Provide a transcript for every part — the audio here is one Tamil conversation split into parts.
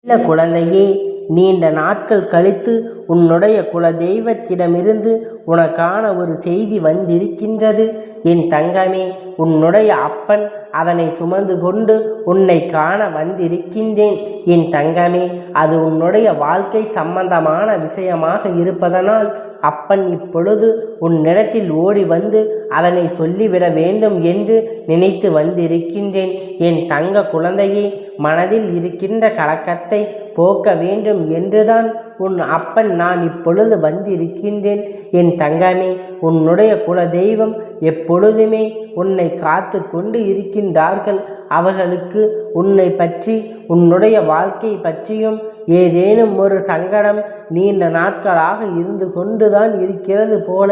இல்ல குழந்தையே, நீண்ட நாட்கள் கழித்து உன்னுடைய குல தெய்வத்திடமிருந்து உனக்கான ஒரு செய்தி வந்திருக்கின்றது. என் தங்கமே, உன்னுடைய அப்பன் அதனை சுமந்து கொண்டு உன்னை காண வந்திருக்கின்றேன். என் தங்கமே, அது உன்னுடைய வாழ்க்கை சம்பந்தமான விஷயமாக இருப்பதனால் அப்பன் இப்பொழுது உன்னிடத்தில் ஓடி வந்து அதனை சொல்லிவிட வேண்டும் என்று நினைத்து வந்திருக்கின்றேன். என் தங்க குழந்தையே, மனதில் இருக்கின்ற கலக்கத்தை போக்க வேண்டும் என்றுதான் உன் அப்பன் நான் இப்பொழுது வந்திருக்கின்றேன். என் தங்கமே, உன்னுடைய குல தெய்வம் எப்பொழுதுமே உன்னை காத்து கொண்டு இருக்கின்றார்கள். அவர்களுக்கு உன்னை பற்றி உன்னுடைய வாழ்க்கை பற்றியும் ஏதேனும் ஒரு சங்கடம் நீண்ட நாட்களாக இருந்து கொண்டுதான் இருக்கிறது போல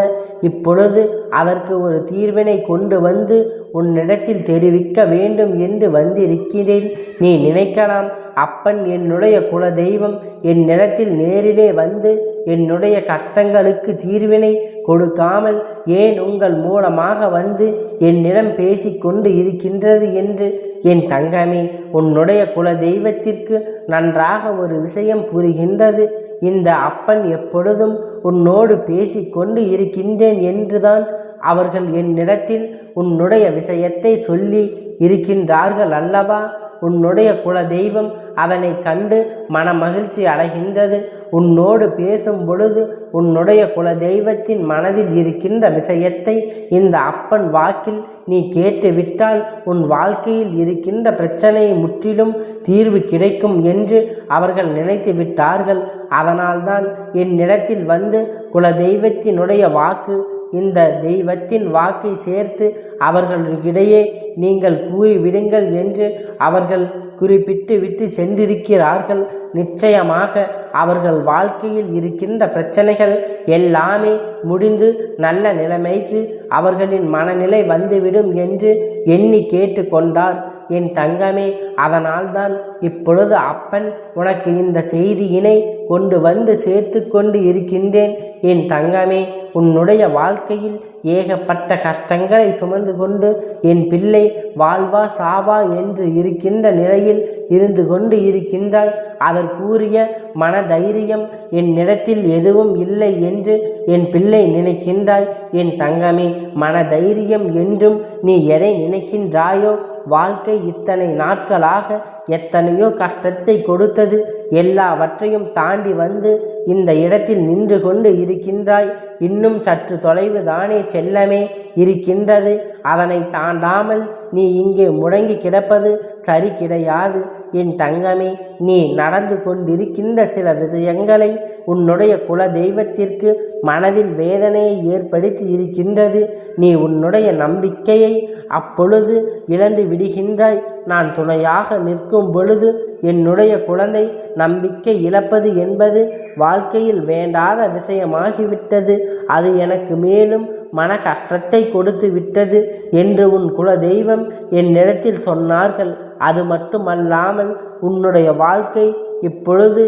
இப்பொழுது அதற்கு ஒரு தீர்வினை கொண்டு வந்து உன்னிடத்தில் தெரிவிக்க வேண்டும் என்று வந்திருக்கிறேன். நீ நினைக்கலாம், அப்பன் என்னுடைய குல தெய்வம் என்னிடத்தில் நேரிலே வந்து என்னுடைய கஷ்டங்களுக்கு தீர்வினை கொடுக்காமல் ஏன் உங்கள் மூலமாக வந்து என்னிடம் பேசிக்கொண்டு இருக்கின்றது என்று. என் தங்கமே, உன்னுடைய குல தெய்வத்திற்கு நன்றாக ஒரு விஷயம் புரிகின்றது. இந்த அப்பன் எப்பொழுதும் உன்னோடு பேசிக்கொண்டு இருக்கின்றேன் என்றுதான் அவர்கள் என்னிடத்தில் உன்னுடைய விஷயத்தை சொல்லி இருக்கின்றார்கள் அல்லவா? உன்னுடைய குல தெய்வம் அதனை கண்டு மனமகிழ்ச்சி அடைகின்றது. உன்னோடு பேசும் பொழுது உன்னுடைய குல தெய்வத்தின் மனதில் இருக்கின்ற விஷயத்தை இந்த அப்பன் வாக்கில் நீ கேட்டுவிட்டால் உன் வாழ்க்கையில் இருக்கின்ற பிரச்சனையை முற்றிலும் தீர்வு கிடைக்கும் என்று அவர்கள் நினைத்து விட்டார்கள். அதனால்தான் என்னிடத்தில் வந்து குல தெய்வத்தினுடைய வாக்கு, இந்த தெய்வத்தின் வாக்கை சேர்த்து அவர்களிடையே நீங்கள் கூறிவிடுங்கள் என்று அவர்கள் குறிப்பிட்டு விட்டு சென்றிருக்கிறார்கள். நிச்சயமாக அவர்கள் வாழ்க்கையில் இருக்கின்ற பிரச்சனைகள் எல்லாமே முடிந்து நல்ல நிலைமைக்கு அவர்களின் மனநிலை வந்துவிடும் என்று எண்ணி கேட்டு கொண்டார். என் தங்கமே, அதனால்தான் இப்பொழுது அப்பன் உனக்கு இந்த செய்தியினை கொண்டு வந்து சேர்த்து கொண்டு இருக்கின்றேன். என் தங்கமே, உன்னுடைய வாழ்க்கையில் ஏகப்பட்ட கஷ்டங்களை சுமந்து கொண்டு என் பிள்ளை வாழ்வா சாவா என்று இருக்கின்ற நிலையில் இருந்து கொண்டு இருக்கின்றாய். அதற்குரிய மனதைரியம் என்னிடத்தில் எதுவும் இல்லை என்று என் பிள்ளை நினைக்கின்றாய். என் தங்கமே, மனதைரியம் என்றும் நீ எதை நினைக்கின்றாயோ, வாழ்க்கை இத்தனை நாட்களாக எத்தனையோ கஷ்டத்தை கொடுத்தது, எல்லாவற்றையும் தாண்டி வந்து இந்த இடத்தில் நின்று கொண்டு இருக்கின்றாய். இன்னும் சற்று தொலைவு தானே செல்லமே இருக்கின்றது. அதனை தாண்டாமல் நீ இங்கே முடங்கி கிடப்பது சரி கிடையாது. என் தங்கமே, நீ நடந்து கொண்டிருக்கின்ற சில விஷயங்களை உன்னுடைய குல தெய்வத்திற்கு மனதில் வேதனையை ஏற்படுத்தி இருக்கின்றது. நீ உன்னுடைய நம்பிக்கையை அப்பொழுது இழந்து விடுகின்றாய். நான் துணையாக நிற்கும் பொழுது என்னுடைய குழந்தை நம்பிக்கை இழப்பது என்பது வாழ்க்கையில் வேண்டாத விஷயமாகிவிட்டது. அது எனக்கு மேலும் மன கஷ்டத்தை கொடுத்து விட்டது என்று உன் குல தெய்வம் என்னிடத்தில் சொன்னார்கள். அது மட்டுமல்லாமல் உன்னுடைய வாழ்க்கை இப்பொழுது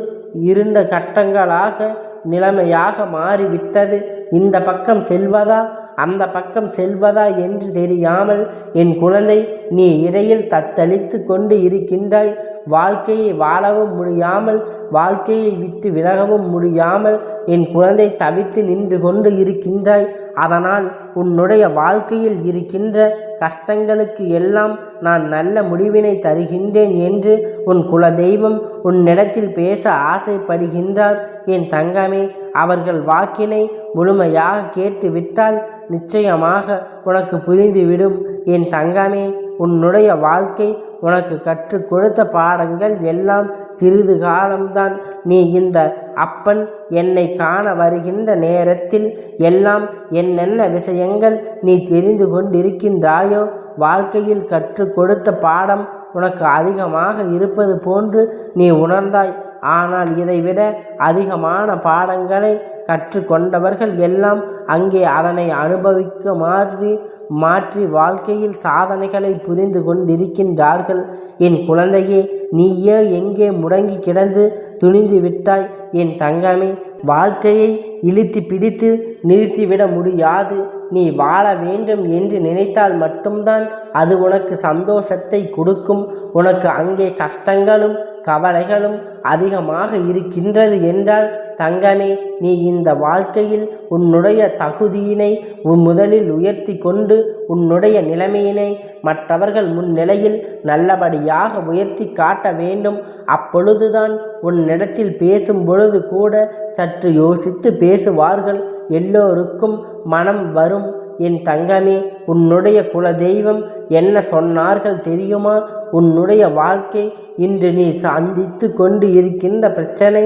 இருண்ட கட்டங்களாக நிலைமையாக மாறிவிட்டது. இந்த பக்கம் செல்வதா அந்த பக்கம் செல்வதா என்று தெரியாமல் என் குழந்தை நீ இடையில் தத்தளித்து கொண்டு இருக்கின்றாய். வாழ்க்கையை வாழவும் முடியாமல், வாழ்க்கையை விட்டு விலகவும் முடியாமல் என் குழந்தை தவித்து நின்று கொண்டு இருக்கின்றாய். அதனால் உன்னுடைய வாழ்க்கையில் இருக்கின்ற கஷ்டங்களுக்கு எல்லாம் நான் நல்ல முடிவினை தருகின்றேன் என்று உன் குல தெய்வம் உன்னிடத்தில் பேச ஆசைப்படுகின்றார். என் தங்கமே, அவர்கள் வாக்கினை முழுமையாக கேட்டுவிட்டால் நிச்சயமாக உனக்கு புரிந்துவிடும். என் தங்கமே, உன்னுடைய வாழ்க்கை உனக்கு கற்றுக் கொடுத்த பாடங்கள் எல்லாம் சிறிது காலம்தான். நீ இந்த அப்பன் என்னை காண வருகின்ற நேரத்தில் எல்லாம் என்னென்ன விஷயங்கள் நீ தெரிந்து கொண்டிருக்கின்றாயோ, வாழ்க்கையில் கற்றுக் கொடுத்த பாடம் உனக்கு அதிகமாக இருப்பது போன்று நீ உணர்ந்தாய். ஆனால் இதைவிட அதிகமான பாடங்களை கற்றுக்கொண்டவர்கள் எல்லாம் அங்கே அதனை அனுபவிக்க மாற்றி வாழ்க்கையில் சாதனைகளை புரிந்து கொண்டிருக்கின்றார்கள். என் குழந்தையே, நீயே எங்கே முடங்கி கிடந்து துணிந்து விட்டாய்? என் தங்கமே, வாழ்க்கையை இழுத்து பிடித்து நிறுத்திவிட முடியாது. நீ வாழ வேண்டும் என்று நினைத்தால் மட்டும்தான் அது உனக்கு சந்தோஷத்தை கொடுக்கும். உனக்கு அங்கே கஷ்டங்களும் கவலைகளும் அதிகமாக இருக்கின்றது என்றால் தங்கமே, நீ இந்த வாழ்க்கையில் உன்னுடைய தகுதியினை முதலில் உயர்த்தி கொண்டு உன்னுடைய நிலைமையினை மற்றவர்கள் முன்னிலையில் நல்லபடியாக உயர்த்தி காட்ட வேண்டும். அப்பொழுதுதான் உன்னிடத்தில் பேசும் பொழுது கூட சற்று யோசித்து பேசுவார்கள். எல்லோருக்கும் மனம் வரும். என் தங்கமே, உன்னுடைய குலதெய்வம் என்ன சொன்னார்கள் தெரியுமா? உன்னுடைய வாழ்க்கை இன்று நீ சந்தித்து கொண்டு இருக்கின்ற பிரச்சனை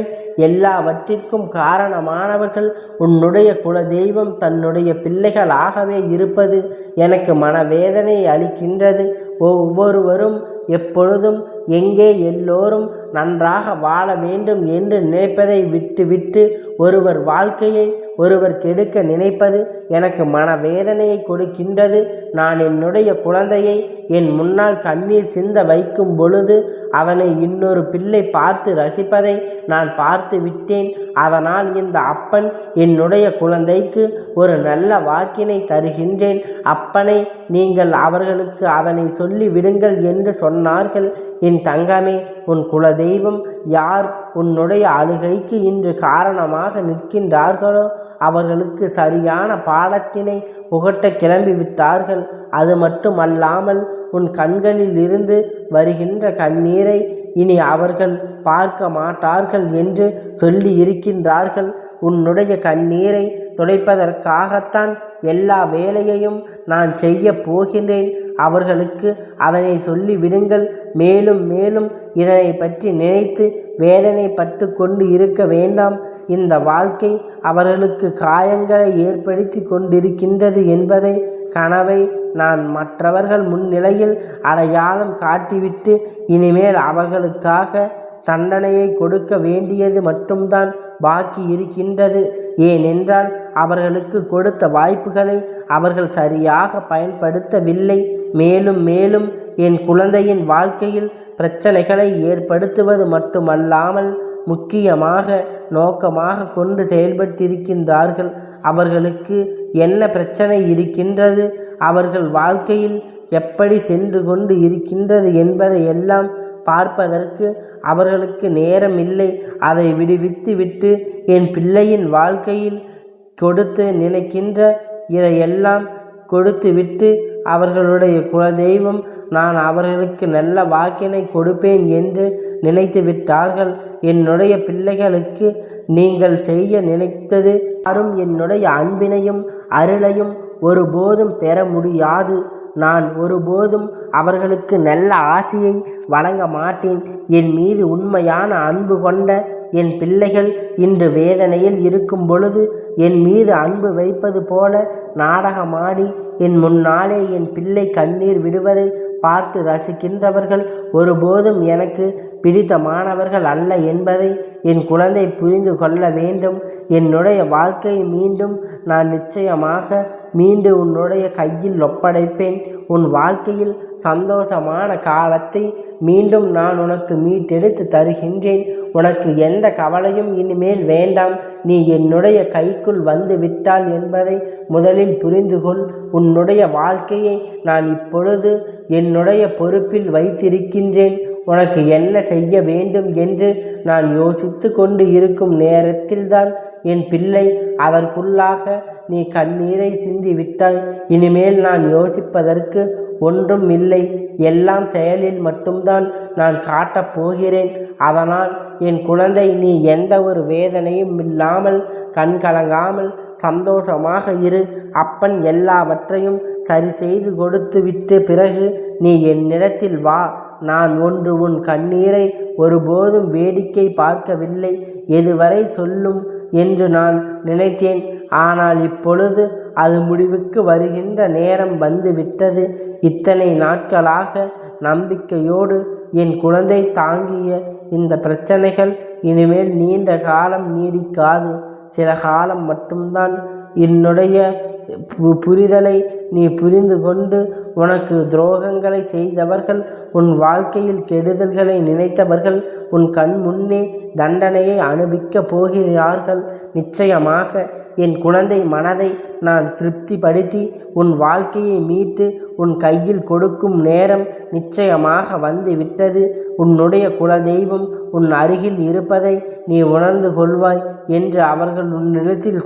எல்லாவற்றிற்கும் காரணமானவர்கள் உன்னுடைய குலதெய்வம் தன்னுடைய பிள்ளைகளாகவே இருப்பது எனக்கு மனவேதனை அளிக்கின்றது. ஒவ்வொருவரும் எப்பொழுதும் எங்கே எல்லோரும் நன்றாக வாழ வேண்டும் என்று நினைப்பதை விட்டுவிட்டு ஒருவர் வாழ்க்கையை ஒருவர் கெடுக்க நினைப்பது எனக்கு மனவேதனையை கொடுக்கின்றது. நான் என்னுடைய குழந்தையை என் முன்னால் கண்ணீர் சிந்த வைக்கும் பொழுது அவனை இன்னொரு பிள்ளை பார்த்து ரசிப்பதை நான் பார்த்து விட்டேன். அதனால் இந்த அப்பன் என்னுடைய குழந்தைக்கு ஒரு நல்ல வாக்கினை தருகின்றேன். அப்பனை நீங்கள் அவர்களுக்கு அதனை சொல்லி விடுங்கள் என்று சொன்னார்கள். என் தங்கமே, உன் குலதெய்வம் யார் உன்னுடைய அழுகைக்கு இன்று காரணமாக நிற்கின்றார்களோ அவர்களுக்கு சரியான பாடத்தினை புகட்ட கிளம்பிவிட்டார்கள். அது மட்டுமல்லாமல் உன் கண்களில் இருந்து வருகின்ற கண்ணீரை இனி அவர்கள் பார்க்க மாட்டார்கள் என்று சொல்லி இருக்கின்றார்கள். உன்னுடைய கண்ணீரை துடைப்பதற்காகத்தான் எல்லா வேலையையும் நான் செய்ய போகின்றேன். அவர்களுக்கு அதனை சொல்லி விடுங்கள். மேலும் மேலும் இதனை பற்றி நினைத்து வேதனைப்பட்டு கொண்டு இருக்க வேண்டாம். இந்த வாழ்க்கை அவர்களுக்கு காயங்களை ஏற்படுத்தி கொண்டிருக்கின்றது என்பதை கனவை நான் மற்றவர்கள் முன்னிலையில் அடையாளம் காட்டிவிட்டு இனிமேல் அவர்களுக்காக தண்டனையை கொடுக்க வேண்டியது மட்டும்தான் பாக்கி இருக்கின்றது. ஏனென்றால் அவர்களுக்கு கொடுத்த வாய்ப்புகளை அவர்கள் சரியாக பயன்படுத்தவில்லை. மேலும் மேலும் என் குழந்தையின் வாழ்க்கையில் பிரச்சனைகளை ஏற்படுத்துவது மட்டுமல்லாமல் முக்கியமாக நோக்கமாக கொண்டு செயல்பட்டிருக்கின்றார்கள். அவர்களுக்கு என்ன பிரச்சனை இருக்கின்றது, அவர்கள் வாழ்க்கையில் எப்படி சென்று கொண்டு இருக்கின்றது என்பதை எல்லாம் பார்ப்பதற்கு அவர்களுக்கு நேரம் இல்லை. அதை விடுவித்து விட்டு என் பிள்ளையின் வாழ்க்கையில் கொடுத்து நினைக்கின்ற இதையெல்லாம் கொடுத்து விட்டு அவர்களுடைய குலதெய்வம் நான் அவர்களுக்கு நல்ல வாக்கினை கொடுப்பேன் என்று நினைத்து விட்டார்கள். என்னுடைய பிள்ளைகளுக்கு நீங்கள் செய்ய நினைத்தது யாரும் என்னுடைய அன்பினையும் அருளையும் ஒருபோதும் பெற முடியாது. நான் ஒருபோதும் அவர்களுக்கு நல்ல ஆசையை வழங்க மாட்டேன். என் மீது உண்மையான அன்பு கொண்ட என் பிள்ளைகள் இன்று வேதனையில் இருக்கும் பொழுது என் மீது அன்பு வைப்பது போல நாடகமாடி என் முன்னாலே என் பிள்ளை கண்ணீர் விடுவதை பார்த்து ரசிக்கின்றவர்கள் ஒருபோதும் எனக்கு பிடித்தமானவர்கள் அல்ல என்பதை என் குழந்தை புரிந்து கொள்ள வேண்டும். என்னுடைய வாழ்க்கையை மீண்டும் நான் நிச்சயமாக மீண்டும் உன்னுடைய கையில் ஒப்படைப்பேன். உன் வாழ்க்கையில் சந்தோஷமான காலத்தை மீண்டும் நான் உனக்கு மீட்டெடுத்து தருகின்றேன். உனக்கு எந்த கவலையும் இனிமேல் வேண்டாம். நீ என்னுடைய கைக்குள் வந்து விட்டால் என்பதை முதலில் புரிந்து கொள். உன்னுடைய வாழ்க்கையை நான் இப்பொழுது என்னுடைய பொறுப்பில் வைத்திருக்கின்றேன். உனக்கு என்ன செய்ய வேண்டும் என்று நான் யோசித்து கொண்டு இருக்கும் நேரத்தில்தான் என் பிள்ளை அதற்குள்ளாக நீ கண்ணீரை சிந்தி விட்டாய். இனிமேல் நான் யோசிப்பதற்கு ஒன்றும் இல்லை. எல்லாம் செயலில் மட்டும்தான் நான் காட்டப் போகிறேன். அதனால் என் குழந்தை, நீ எந்த ஒரு வேதனையும் இல்லாமல் கண்கலங்காமல் சந்தோஷமாக இரு. அப்பன் எல்லாவற்றையும் சரி செய்து கொடுத்து விட்டு பிறகு நீ என்னிடத்தில் வா. நான் ஒன்று உன் கண்ணீரை ஒருபோதும் வேடிக்கை பார்க்கவில்லை. எதுவரை சொல்லும் என்று நான் நினைத்தேன். ஆனால் இப்பொழுது அது முடிவுக்கு வருகின்ற நேரம் வந்து விட்டது. இத்தனை நாட்களாக நம்பிக்கையோடு என் குழந்தை தாங்கிய இந்த பிரச்சனைகள் இனிமேல் நீண்ட காலம் நீடிக்காது. சில காலம் மட்டும்தான். என்னுடைய புரிதலை நீ புரிந்து கொண்டு உனக்கு துரோகங்களை செய்தவர்கள், உன் வாழ்க்கையில் கெடுதல்களை நினைத்தவர்கள் உன் கண் முன்னே தண்டனையை அனுபவிக்கப் போகிறார்கள். நிச்சயமாக என் குழந்தை மனதை நான் திருப்திப்படுத்தி உன் வாழ்க்கையை மீட்டு உன் கையில் கொடுக்கும் நேரம் நிச்சயமாக வந்து விட்டது. உன்னுடைய குலதெய்வம் உன் அருகில் இருப்பதை நீ உணர்ந்து கொள்வாய் என்று அவர்கள் உன்னிடத்தில்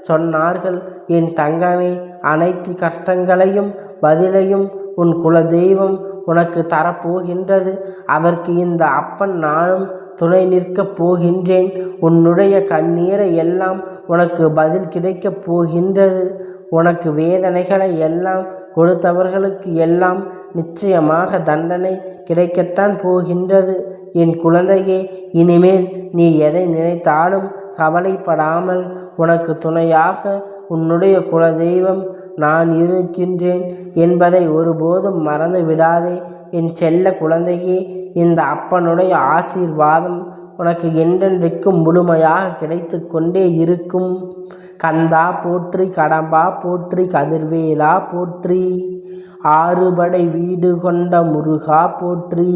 சொன்னார்கள். என் தங்கமே, அனைத்து கஷ்டங்களையும் பதிலையும் உன் குலதெய்வம் உனக்கு தரப்போகின்றது. அதற்கு இந்த அப்பன் நானும் துணை நிற்கப் போகின்றேன். உன்னுடைய கண்ணீரை எல்லாம் உனக்கு பதில் கிடைக்கப் போகின்றது. உனக்கு வேதனைகளை எல்லாம் கொடுத்தவர்களுக்கு எல்லாம் நிச்சயமாக தண்டனை கிடைக்கத்தான் போகின்றது. என் குழந்தையே, இனிமேல் நீ எதை நினைத்தாலும் கவலைப்படாமல் உனக்கு துணையாக உன்னுடைய குலதெய்வம் நான் இருக்கின்றேன் என்பதை ஒருபோதும் மறந்து விடாதே. என் செல்ல குழந்தையே, இந்த அப்பனுடைய ஆசீர்வாதம் உனக்கு என்றென்றைக்கும் முழுமையாக கிடைத்து கொண்டே இருக்கும். கந்தா போற்றி, கடம்பா போற்றி, கதிர்வேலா போற்றி, ஆறுபடை வீடு கொண்ட முருகா போற்றி.